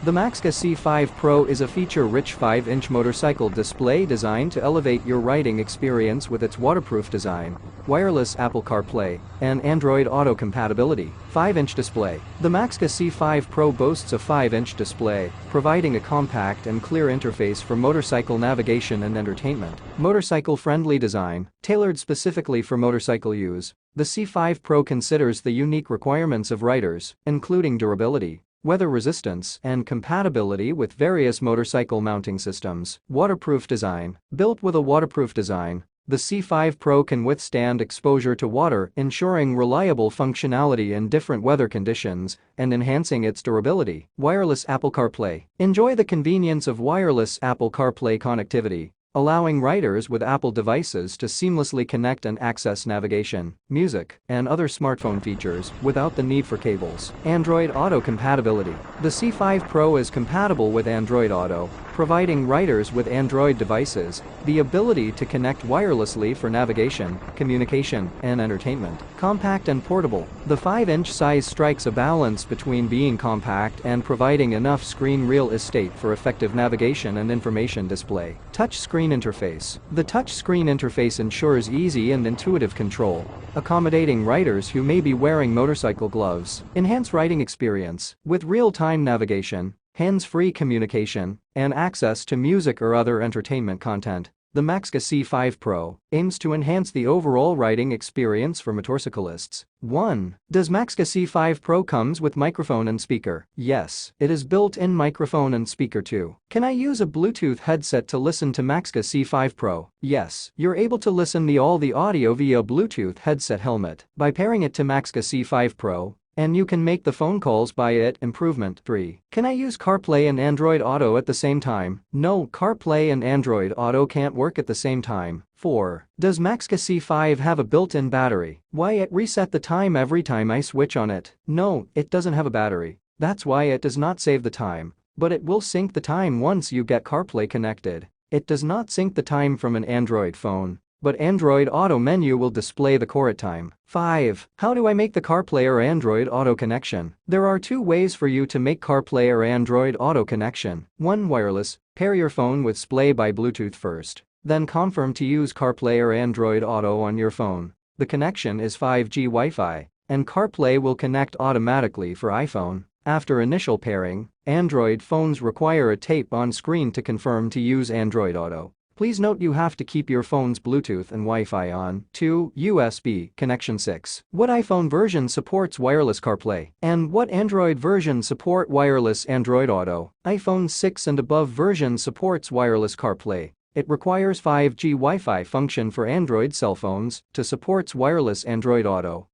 The MAXCA C5 Pro is a feature-rich 5-inch motorcycle display designed to elevate your riding experience with its waterproof design, wireless Apple CarPlay, and Android Auto compatibility. 5-inch display. The MAXCA C5 Pro boasts a 5-inch display, providing a compact and clear interface for motorcycle navigation and entertainment. Motorcycle-friendly design, tailored specifically for motorcycle use. The C5 Pro considers the unique requirements of riders, including durability, weather resistance, and compatibility with various motorcycle mounting systems. Waterproof design. Built with a waterproof design, the C5 Pro can withstand exposure to water, ensuring reliable functionality in different weather conditions and enhancing its durability. Wireless Apple CarPlay. Enjoy the convenience of wireless Apple CarPlay connectivity, allowing riders with Apple devices to seamlessly connect and access navigation, music, and other smartphone features without the need for cables. Android Auto compatibility. The C5 Pro is compatible with Android Auto, providing riders with Android devices the ability to connect wirelessly for navigation, communication, and entertainment. Compact and portable. The 5-inch size strikes a balance between being compact and providing enough screen real estate for effective navigation and information display. Touch screen interface. The touch screen interface ensures easy and intuitive control, accommodating riders who may be wearing motorcycle gloves. Enhance riding experience with real-time navigation, hands-free communication, and access to music or other entertainment content. The MAXCA C5 Pro aims to enhance the overall riding experience for motorcyclists. 1. Does MAXCA C5 Pro comes with microphone and speaker? Yes, it is built-in microphone and speaker too. Can I use a Bluetooth headset to listen to MAXCA C5 Pro? Yes, you're able to listen to all the audio via Bluetooth headset helmet by pairing it to MAXCA C5 Pro, and you can make the phone calls by it. Improvement 3. Can I use CarPlay and Android Auto at the same time? No, CarPlay and Android Auto can't work at the same time. 4. Does MAXCA C5 have a built-in battery? Why it reset the time every time I switch on it? No, it doesn't have a battery. That's why it does not save the time, but it will sync the time once you get CarPlay connected. It does not sync the time from an Android phone, but Android Auto menu will display the correct time. 5. How do I make the CarPlay or Android Auto connection? There are 2 ways for you to make CarPlay or Android Auto connection. 1. Wireless. Pair your phone with Splay by Bluetooth first, then confirm to use CarPlay or Android Auto on your phone. The connection is 5G Wi-Fi, and CarPlay will connect automatically for iPhone. After initial pairing, Android phones require a tape on screen to confirm to use Android Auto. Please note you have to keep your phone's Bluetooth and Wi-Fi on. 2. USB connection. 6. What iPhone version supports wireless CarPlay? And what Android version support wireless Android Auto? iPhone 6 and above version supports wireless CarPlay. It requires 5G Wi-Fi function for Android cell phones to supports wireless Android Auto.